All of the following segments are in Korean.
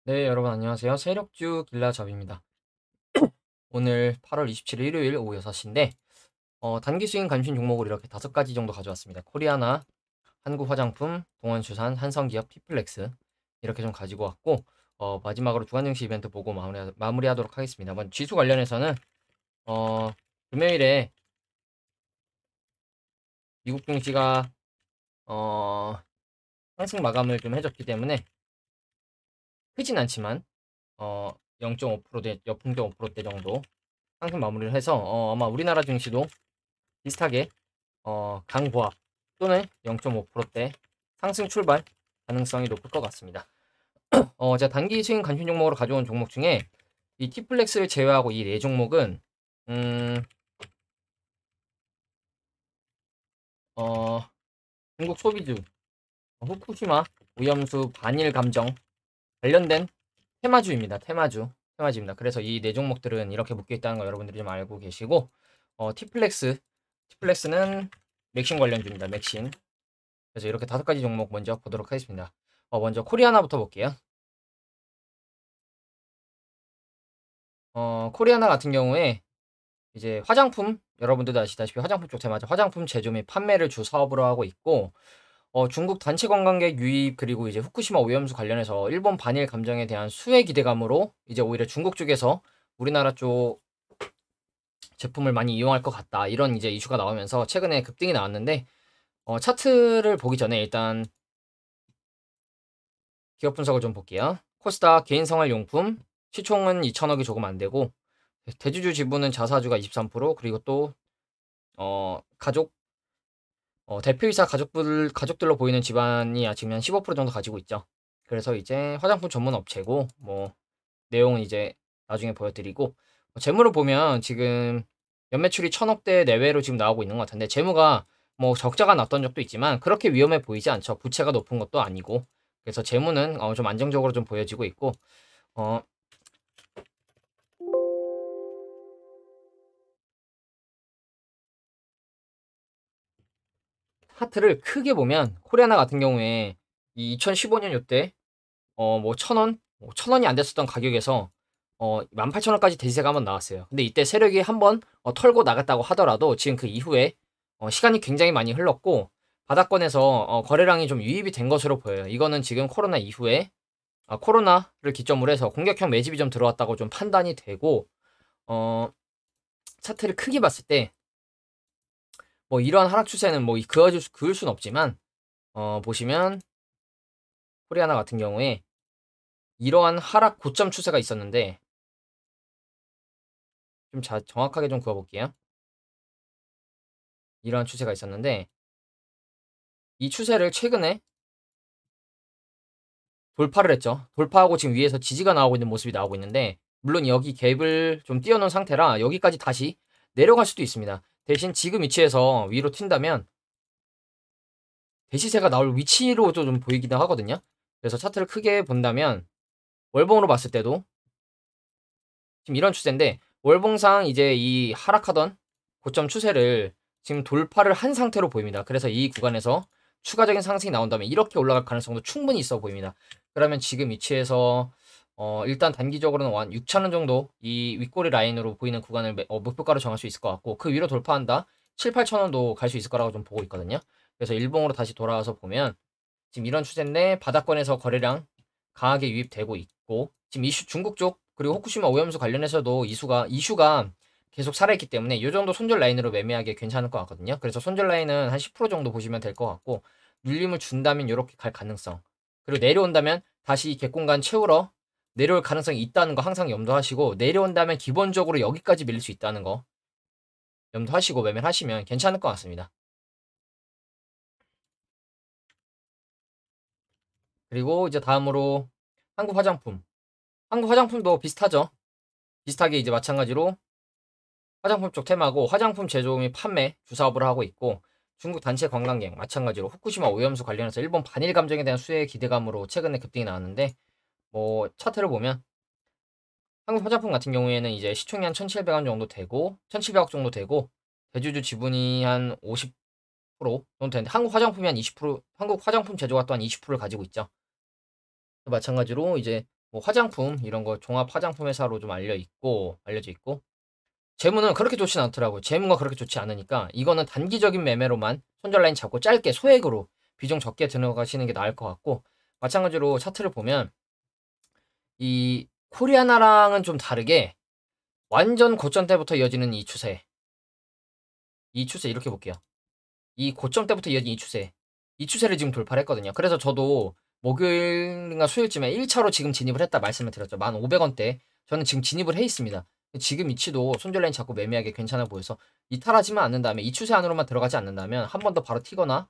네, 여러분 안녕하세요. 세력주 길라잡입니다. 오늘 8월 27일 일요일 오후 6시인데 단기 수익 감신 종목을 이렇게 5가지 정도 가져왔습니다. 코리아나, 한국화장품, 동원수산, 한성기업, 티플렉스 이렇게 좀 가지고 왔고 마지막으로 주간증시 이벤트 보고 마무리하도록 하겠습니다. 먼저 지수 관련해서는 어, 금요일에 미국 증시가 어, 상승 마감을 좀 해줬기 때문에 크진 않지만 0.5%대, 0.5%대 정도 상승 마무리를 해서 아마 우리나라 증시도 비슷하게 강보합 또는 0.5%대 상승 출발 가능성이 높을 것 같습니다. 제가 단기 수익 간신 종목으로 가져온 종목 중에 이 티플렉스를 제외하고 이 네 종목은 음, 어, 중국 소비주, 후쿠시마 오염수 반일 감정 관련된 테마주입니다. 테마주입니다. 그래서 이 네 종목들은 이렇게 묶여 있다는 거 여러분들이 좀 알고 계시고 티플렉스는 맥신 관련주입니다. 맥신. 그래서 이렇게 5가지 종목 먼저 보도록 하겠습니다. 먼저 코리아나부터 볼게요. 코리아나 같은 경우에 이제 화장품, 여러분들도 아시다시피 화장품 쪽 테마죠. 화장품 제조 및 판매를 주 사업으로 하고 있고, 중국 단체 관광객 유입 그리고 이제 후쿠시마 오염수 관련해서 일본 반일 감정에 대한 수혜 기대감으로 이제 오히려 중국 쪽에서 우리나라 쪽 제품을 많이 이용할 것 같다. 이런 이제 이슈가 나오면서 최근에 급등이 나왔는데, 차트를 보기 전에 일단 기업 분석을 좀 볼게요. 코스닥 개인생활용품 시총은 2천억이 조금 안 되고 대주주 지분은 자사주가 23% 그리고 또 가족 대표이사 가족들로 보이는 집안이 지금 한 15% 정도 가지고 있죠. 그래서 이제 화장품 전문 업체고 뭐 내용은 이제 나중에 보여드리고 재무를 보면 지금 연매출이 1,000억대 내외로 지금 나오고 있는 것 같은데 재무가 뭐 적자가 났던 적도 있지만 그렇게 위험해 보이지 않죠. 부채가 높은 것도 아니고 그래서 재무는 좀 안정적으로 좀 보여지고 있고 어, 차트를 크게 보면 코리아나 같은 경우에 이 2015년 요때 뭐 1,000원, 뭐 1,000원이 안 됐었던 가격에서 18,000원까지 대시세가 한번 나왔어요. 근데 이때 세력이 한번 털고 나갔다고 하더라도 지금 그 이후에 시간이 굉장히 많이 흘렀고 바닥권에서 거래량이 좀 유입이 된 것으로 보여요. 이거는 지금 코로나 이후에 코로나를 기점으로 해서 공격형 매집이 좀 들어왔다고 좀 판단이 되고 어, 차트를 크게 봤을 때 뭐 이러한 하락 추세는 뭐 그을 순 없지만 보시면 코리아나 같은 경우에 이러한 하락 고점 추세가 있었는데 좀 정확하게 좀 그어볼게요. 이러한 추세가 있었는데 이 추세를 최근에 돌파를 했죠. 돌파하고 지금 위에서 지지가 나오고 있는 모습이 나오고 있는데 물론 여기 갭을 좀 띄워놓은 상태라 여기까지 다시 내려갈 수도 있습니다. 대신 지금 위치에서 위로 튄다면 대시세가 나올 위치로도 좀 보이기도 하거든요. 그래서 차트를 크게 본다면 월봉으로 봤을 때도 지금 이런 추세인데 월봉상 이제 이 하락하던 고점 추세를 지금 돌파를 한 상태로 보입니다. 그래서 이 구간에서 추가적인 상승이 나온다면 이렇게 올라갈 가능성도 충분히 있어 보입니다. 그러면 지금 위치에서 일단 단기적으로는 한 6,000원 정도 이 윗꼬리 라인으로 보이는 구간을 목표가로 정할 수 있을 것 같고 그 위로 돌파한다 7, 8,000원도 갈 수 있을 거라고 좀 보고 있거든요. 그래서 일봉으로 다시 돌아와서 보면 지금 이런 추세인데 바닥권에서 거래량 강하게 유입되고 있고 지금 이슈 중국 쪽 그리고 후쿠시마 오염수 관련해서도 이슈가 계속 살아있기 때문에 이 정도 손절 라인으로 매매하기 괜찮을 것 같거든요. 그래서 손절 라인은 한 10% 정도 보시면 될 것 같고 눌림을 준다면 이렇게 갈 가능성 그리고 내려온다면 다시 객공간 채우러 내려올 가능성이 있다는 거 항상 염두하시고 내려온다면 기본적으로 여기까지 밀릴 수 있다는 거 염두하시고 매매를 하시면 괜찮을 것 같습니다. 그리고 이제 다음으로 한국 화장품. 한국 화장품도 비슷하죠. 비슷하게 이제 마찬가지로 화장품 쪽 테마고 화장품 제조 및 판매 주사업을 하고 있고 중국 단체 관광객 마찬가지로 후쿠시마 오염수 관련해서 일본 반일 감정에 대한 수혜 기대감으로 최근에 급등이 나왔는데 뭐 차트를 보면 한국 화장품 같은 경우에는 이제 시총이 한 1,700원 정도 되고 1,700억 정도 되고 대주주 지분이 한 50% 정도 되는데 한국 화장품이 한 20% 한국 화장품 제조가 또한 20%를 가지고 있죠. 마찬가지로 이제 뭐 화장품 이런 거 종합 화장품 회사로 좀 알려져 있고 재무는 그렇게 좋진 않더라고요. 재무가 그렇게 좋지 않으니까 이거는 단기적인 매매로만 손절 라인 잡고 짧게 소액으로 비중 적게 들어가시는 게 나을 것 같고 마찬가지로 차트를 보면 이 코리아나랑은 좀 다르게 완전 고점 때부터 이어지는 이 추세 이렇게 볼게요. 이 고점 때부터 이어진 이 추세를 지금 돌파를 했거든요. 그래서 저도 목요일인가 수요일쯤에 1차로 지금 진입을 했다 말씀을 드렸죠. 1,500원대 저는 지금 진입을 해 있습니다. 지금 위치도 손절 라인 잡고 매매하기 괜찮아 보여서 이탈하지만 않는다면 이 추세 안으로만 들어가지 않는다면 한 번 더 바로 튀거나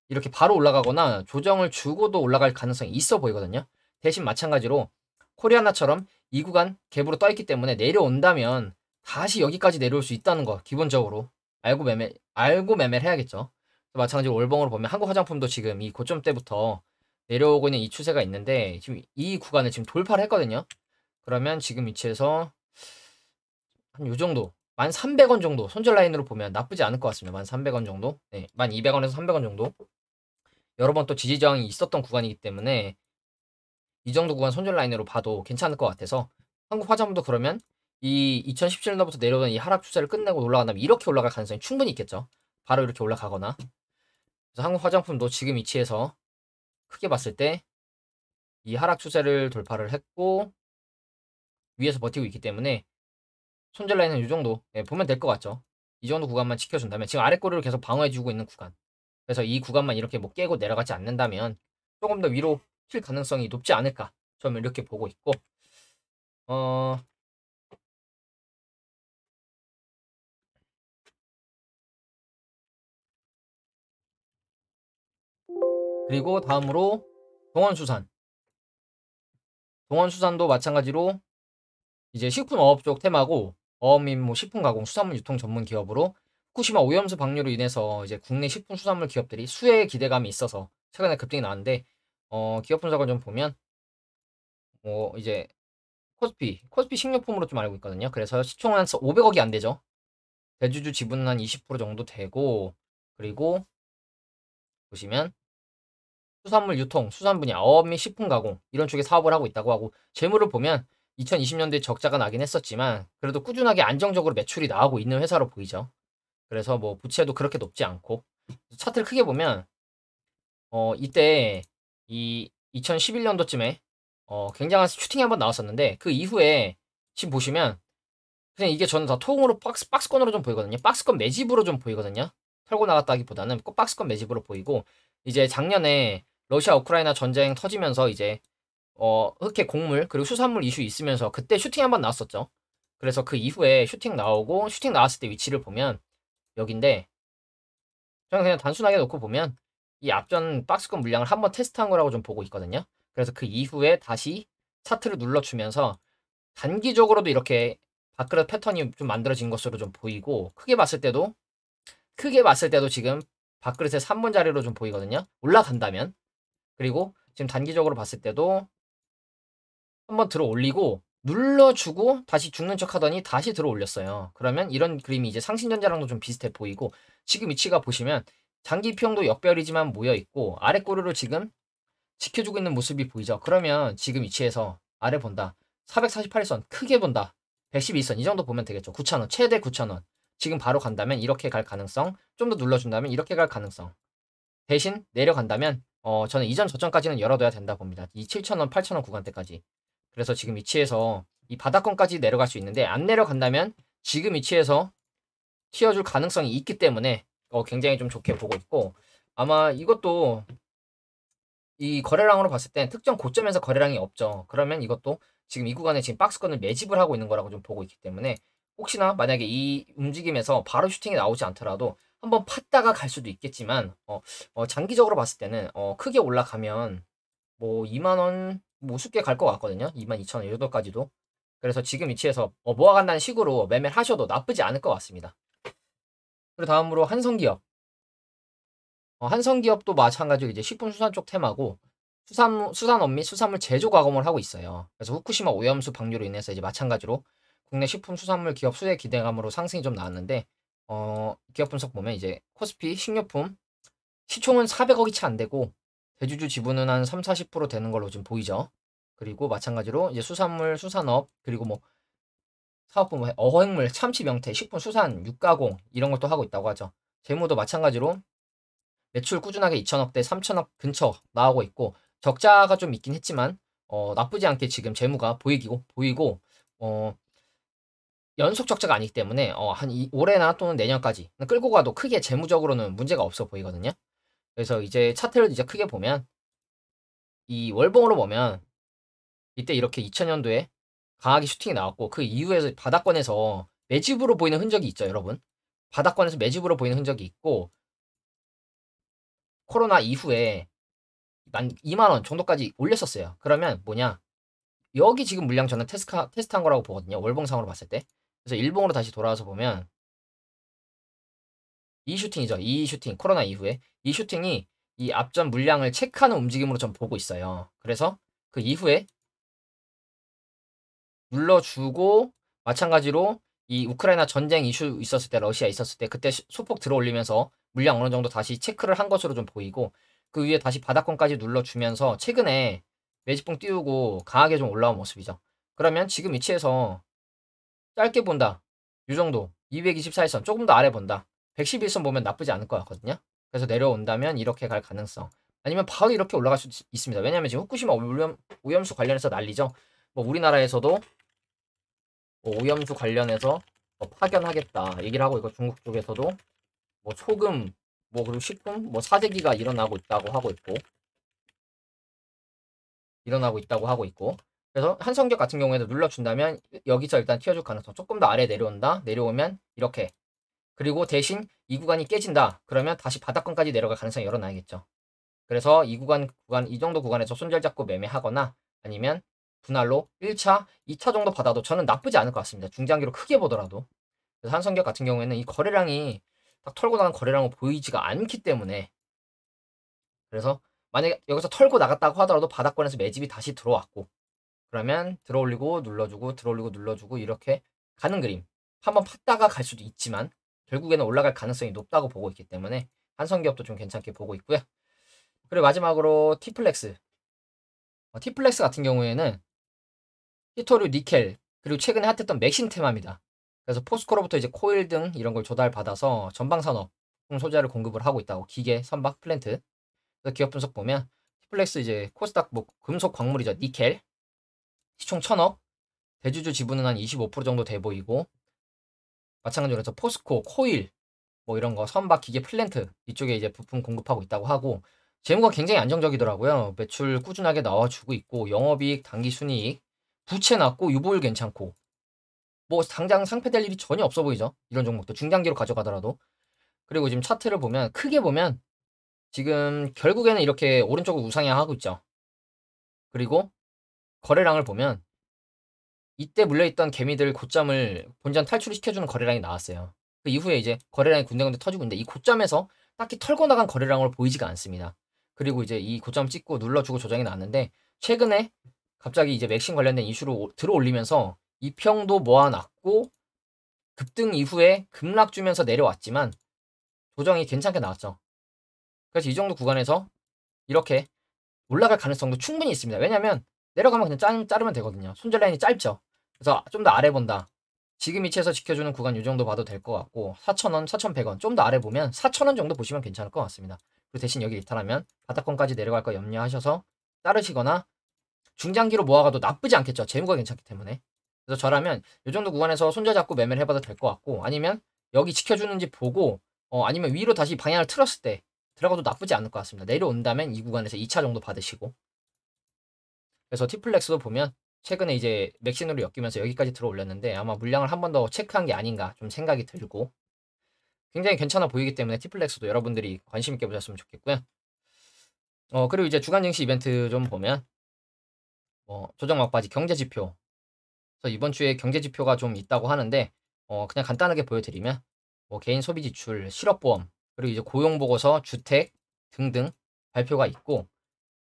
이렇게 바로 올라가거나 조정을 주고도 올라갈 가능성이 있어 보이거든요. 대신 마찬가지로 코리아나처럼 이 구간 갭으로 떠 있기 때문에 내려온다면 다시 여기까지 내려올 수 있다는 거 기본적으로 알고 매매를 해야겠죠. 마찬가지로 월봉으로 보면 한국 화장품도 지금 이 고점 때부터 내려오고 있는 이 추세가 있는데 지금 이 구간을 지금 돌파를 했거든요. 그러면 지금 위치에서 한 요 정도 1,300원 정도 손절 라인으로 보면 나쁘지 않을 것 같습니다. 1,300원 정도, 네, 1,200원에서 300원 정도 여러 번 또 지지 저항이 있었던 구간이기 때문에 이 정도 구간 손절 라인으로 봐도 괜찮을 것 같아서 한국 화장품도 그러면 이 2017년도부터 내려오던 이 하락 추세를 끝내고 올라간다면 이렇게 올라갈 가능성이 충분히 있겠죠. 바로 이렇게 올라가거나. 그래서 한국 화장품도 지금 위치에서 크게 봤을 때 이 하락 추세를 돌파를 했고 위에서 버티고 있기 때문에 손절 라인은 이 정도 보면 될 것 같죠. 이 정도 구간만 지켜준다면 지금 아래 꼬리를 계속 방어해주고 있는 구간. 그래서 이 구간만 이렇게 뭐 깨고 내려가지 않는다면 조금 더 위로 튈 가능성이 높지 않을까. 저는 이렇게 보고 있고 어 그리고 다음으로 동원수산. 동원수산도 마찬가지로 이제 식품어업 쪽 테마고 어업 및 뭐 식품 가공, 수산물 유통 전문 기업으로 후쿠시마 오염수 방류로 인해서 이제 국내 식품 수산물 기업들이 수혜 기대감이 있어서 최근에 급등이 나왔는데 기업 분석을 좀 보면 이제 코스피 식료품으로 좀 알고 있거든요. 그래서 시총은 한 500억이 안 되죠. 대주주 지분은 한 20% 정도 되고 그리고 보시면 수산물 유통, 수산 분야, 어업 및 식품 가공 이런 쪽에 사업을 하고 있다고 하고 재무를 보면 2020년도에 적자가 나긴 했었지만 그래도 꾸준하게 안정적으로 매출이 나오고 있는 회사로 보이죠. 그래서 뭐 부채도 그렇게 높지 않고 차트를 크게 보면 이때 이 2011년도쯤에 굉장한 슈팅이 한번 나왔었는데 그 이후에 지금 보시면 그냥 이게 저는 다 통으로 박스권으로 좀 보이거든요. 박스권 매집으로 좀 보이거든요. 털고 나갔다기보다는 꼭 박스권 매집으로 보이고 이제 작년에 러시아 우크라이나 전쟁 터지면서 이제 흑해 곡물 그리고 수산물 이슈 있으면서 그때 슈팅 한번 나왔었죠. 그래서 그 이후에 슈팅 나오고 슈팅 나왔을 때 위치를 보면 여긴데 저는 그냥 단순하게 놓고 보면 이 앞전 박스권 물량을 한번 테스트한 거라고 좀 보고 있거든요. 그래서 그 이후에 다시 차트를 눌러주면서 단기적으로도 이렇게 밥그릇 패턴이 좀 만들어진 것으로 좀 보이고 크게 봤을 때도 지금 밥그릇의 3분 자리로 좀 보이거든요. 올라간다면 그리고 지금 단기적으로 봤을 때도 한번 들어 올리고 눌러주고 다시 죽는 척 하더니 다시 들어 올렸어요. 그러면 이런 그림이 이제 상신전자랑도 좀 비슷해 보이고 지금 위치가 보시면 장기평도 역별이지만 모여 있고 아래 꼬리를 지금 지켜주고 있는 모습이 보이죠. 그러면 지금 위치에서 아래 본다. 448선 크게 본다. 112선 이 정도 보면 되겠죠. 9,000원 최대 9,000원. 지금 바로 간다면 이렇게 갈 가능성. 좀 더 눌러준다면 이렇게 갈 가능성. 대신 내려간다면 저는 이전 저점까지는 열어둬야 된다 봅니다. 이 7,000원, 8,000원 구간대까지. 그래서 지금 위치에서 이 바닥권까지 내려갈 수 있는데 안 내려간다면 지금 위치에서 튀어줄 가능성이 있기 때문에 굉장히 좀 좋게 보고 있고 아마 이것도 이 거래량으로 봤을 땐 특정 고점에서 거래량이 없죠. 그러면 이것도 지금 이 구간에 지금 박스권을 매집을 하고 있는 거라고 좀 보고 있기 때문에 혹시나 만약에 이 움직임에서 바로 슈팅이 나오지 않더라도 한번 팠다가 갈 수도 있겠지만 장기적으로 봤을 때는 크게 올라가면 뭐 2만 원 우습게 갈 것 같거든요. 22,000원 이 정도까지도. 그래서 지금 위치에서 모아간다는 식으로 매매를 하셔도 나쁘지 않을 것 같습니다. 그리고 다음으로 한성기업. 한성기업도 마찬가지로 이제 식품수산 쪽 테마고 수산업 및 수산물 제조 가공을 하고 있어요. 그래서 후쿠시마 오염수 방류로 인해서 이제 마찬가지로 국내 식품수산물 기업 수혜 기대감으로 상승이 좀 나왔는데 기업 분석 보면 이제 코스피 식료품 시총은 400억이 채 안 되고 대주주 지분은 한 3, 40% 되는 걸로 지금 보이죠. 그리고 마찬가지로 이제 수산물, 수산업, 그리고 뭐 사업부, 뭐 어획물, 참치, 명태, 식품, 수산, 육가공 이런 것도 하고 있다고 하죠. 재무도 마찬가지로 매출 꾸준하게 2천억대, 3천억 근처 나오고 있고 적자가 좀 있긴 했지만 나쁘지 않게 지금 재무가 보이고 연속 적자가 아니기 때문에 올해나 또는 내년까지 끌고 가도 크게 재무적으로는 문제가 없어 보이거든요. 그래서 이제 차트를 이제 크게 보면 이 월봉으로 보면 이때 이렇게 2000년도에 강하게 슈팅이 나왔고 그 이후에 바닥권에서 매집으로 보이는 흔적이 있죠, 여러분. 바닥권에서 매집으로 보이는 흔적이 있고 코로나 이후에 2만 원 정도까지 올렸었어요. 그러면 뭐냐? 여기 지금 물량 저는 테스트한 거라고 보거든요. 월봉상으로 봤을 때. 그래서 일봉으로 다시 돌아와서 보면 이 슈팅이죠. 이 슈팅, 코로나 이후에 이 슈팅이 이 앞전 물량을 체크하는 움직임으로 전 보고 있어요. 그래서 그 이후에 눌러주고 마찬가지로 이 우크라이나 전쟁 이슈 있었을 때 러시아 있었을 때 그때 소폭 들어올리면서 물량 어느 정도 다시 체크를 한 것으로 좀 보이고 그 위에 다시 바닥권까지 눌러주면서 최근에 매집봉 띄우고 강하게 좀 올라온 모습이죠. 그러면 지금 위치에서 짧게 본다. 이 정도 224일선 조금 더 아래 본다. 111선 보면 나쁘지 않을 것 같거든요. 그래서 내려온다면 이렇게 갈 가능성 아니면 바로 이렇게 올라갈 수 있습니다. 왜냐하면 지금 후쿠시마 오염수 관련해서 난리죠. 뭐 우리나라에서도 뭐 오염수 관련해서 뭐 파견하겠다 얘기를 하고 있고 중국 쪽에서도 뭐 소금 뭐 그리고 식품 뭐 사재기가 일어나고 있고 그래서 한성격 같은 경우에도 눌러준다면 여기서 일단 튀어줄 가능성 조금 더 아래 내려온다 내려오면 이렇게 그리고 대신 이 구간이 깨진다 그러면 다시 바닥권까지 내려갈 가능성이 열어놔야겠죠. 그래서 이 이 정도 구간에서 손절 잡고 매매하거나 아니면 분할로 1차, 2차 정도 받아도 저는 나쁘지 않을 것 같습니다. 중장기로 크게 보더라도. 그래서 한성격 같은 경우에는 이 거래량이 딱 털고 나간 거래량은 보이지가 않기 때문에 그래서 만약에 여기서 털고 나갔다고 하더라도 바닥권에서 매집이 다시 들어왔고 그러면 들어올리고 눌러주고 들어올리고 눌러주고 이렇게 가는 그림. 한번 팠다가 갈 수도 있지만 결국에는 올라갈 가능성이 높다고 보고 있기 때문에 한성기업도 좀 괜찮게 보고 있고요. 그리고 마지막으로 티플렉스. 티플렉스 같은 경우에는 히토류 니켈 그리고 최근에 핫했던 맥신 테마입니다. 그래서 포스코로부터 이제 코일 등 이런 걸 조달받아서 전방산업 소재를 공급을 하고 있다고 기계, 선박, 플랜트. 그래서 기업 분석 보면 티플렉스 이제 코스닥 뭐 금속 광물이죠. 니켈 시총 1000억 대주주 지분은 한 25% 정도 돼 보이고 마찬가지로 해서 포스코, 코일 뭐 이런 거 선박 기계 플랜트 이쪽에 이제 부품 공급하고 있다고 하고 재무가 굉장히 안정적이더라고요. 매출 꾸준하게 나와주고 있고 영업이익, 당기순이익, 부채 낮고 유보율 괜찮고 뭐 당장 상패될 일이 전혀 없어 보이죠. 이런 종목도 중장기로 가져가더라도 그리고 지금 차트를 보면 크게 보면 지금 결국에는 이렇게 오른쪽을 우상향하고 있죠. 그리고 거래량을 보면 이때 물려있던 개미들 고점을 본전 탈출시켜주는 거래량이 나왔어요. 그 이후에 이제 거래량이 군데군데 터지고 있는데 이 고점에서 딱히 털고 나간 거래량으로 보이지가 않습니다. 그리고 이제 이 고점 찍고 눌러주고 조정이 나왔는데 최근에 갑자기 이제 맥신 관련된 이슈로 들어올리면서 이평도 모아놨고 급등 이후에 급락 주면서 내려왔지만 조정이 괜찮게 나왔죠. 그래서 이 정도 구간에서 이렇게 올라갈 가능성도 충분히 있습니다. 왜냐면 내려가면 그냥 자르면 되거든요. 손절 라인이 짧죠. 그래서 좀 더 아래 본다. 지금 위치에서 지켜주는 구간 이 정도 봐도 될 것 같고 4,000원, 4,100원 좀 더 아래 보면 4,000원 정도 보시면 괜찮을 것 같습니다. 그리고 대신 여기 일탈하면 바닥권까지 내려갈 거 염려하셔서 따르시거나 중장기로 모아가도 나쁘지 않겠죠. 재무가 괜찮기 때문에. 그래서 저라면 이 정도 구간에서 손절 잡고 매매를 해봐도 될 것 같고 아니면 여기 지켜주는지 보고 아니면 위로 다시 방향을 틀었을 때 들어가도 나쁘지 않을 것 같습니다. 내려온다면 이 구간에서 2차 정도 받으시고 그래서 티플렉스도 보면 최근에 이제 맥신으로 엮이면서 여기까지 들어 올렸는데 아마 물량을 한 번 더 체크한 게 아닌가 좀 생각이 들고 굉장히 괜찮아 보이기 때문에 티플렉스도 여러분들이 관심 있게 보셨으면 좋겠고요. 그리고 이제 주간 증시 이벤트 좀 보면 조정 막바지 경제 지표. 그래서 이번 주에 경제 지표가 좀 있다고 하는데 그냥 간단하게 보여드리면 뭐 개인 소비 지출, 실업보험, 그리고 이제 고용 보고서, 주택 등등 발표가 있고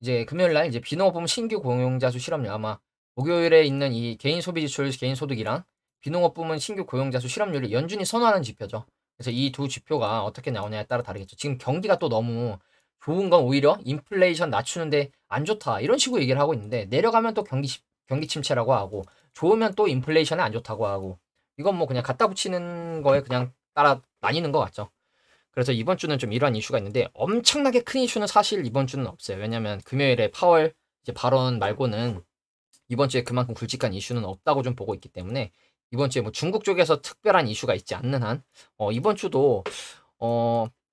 이제 금요일 날 이제 비농업부문 신규 고용자 수 실업률 아마 목요일에 있는 이 개인 소비 지출, 개인 소득이랑 비농업부문 신규 고용자 수 실업률을 연준이 선호하는 지표죠. 그래서 이 두 지표가 어떻게 나오냐에 따라 다르겠죠. 지금 경기가 또 너무 좋은 건 오히려 인플레이션 낮추는데 안 좋다 이런 식으로 얘기를 하고 있는데, 내려가면 또 경기 침체라고 하고 좋으면 또 인플레이션에 안 좋다고 하고, 이건 뭐 그냥 갖다 붙이는 거에 그냥 따라 나뉘는 것 같죠. 그래서 이번 주는 좀 이러한 이슈가 있는데, 엄청나게 큰 이슈는 사실 이번 주는 없어요. 왜냐면 금요일에 파월 이제 발언 말고는 이번 주에 그만큼 굵직한 이슈는 없다고 좀 보고 있기 때문에, 이번 주에 뭐 중국 쪽에서 특별한 이슈가 있지 않는 한 이번 주도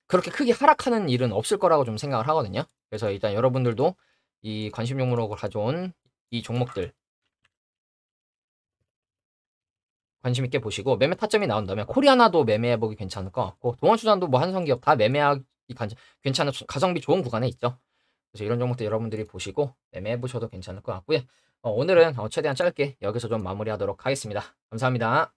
그렇게 크게 하락하는 일은 없을 거라고 좀 생각을 하거든요. 그래서 일단 여러분들도 이 관심 종목으로 가져온 이 종목들 관심 있게 보시고, 매매 타점이 나온다면 코리아나도 매매해보기 괜찮을 것 같고, 동원수단도 뭐 한성기업 다 매매하기 괜찮은 가성비 좋은 구간에 있죠. 그래서 이런 종목들 여러분들이 보시고 매매해보셔도 괜찮을 것 같고요. 오늘은 최대한 짧게 여기서 좀 마무리하도록 하겠습니다. 감사합니다.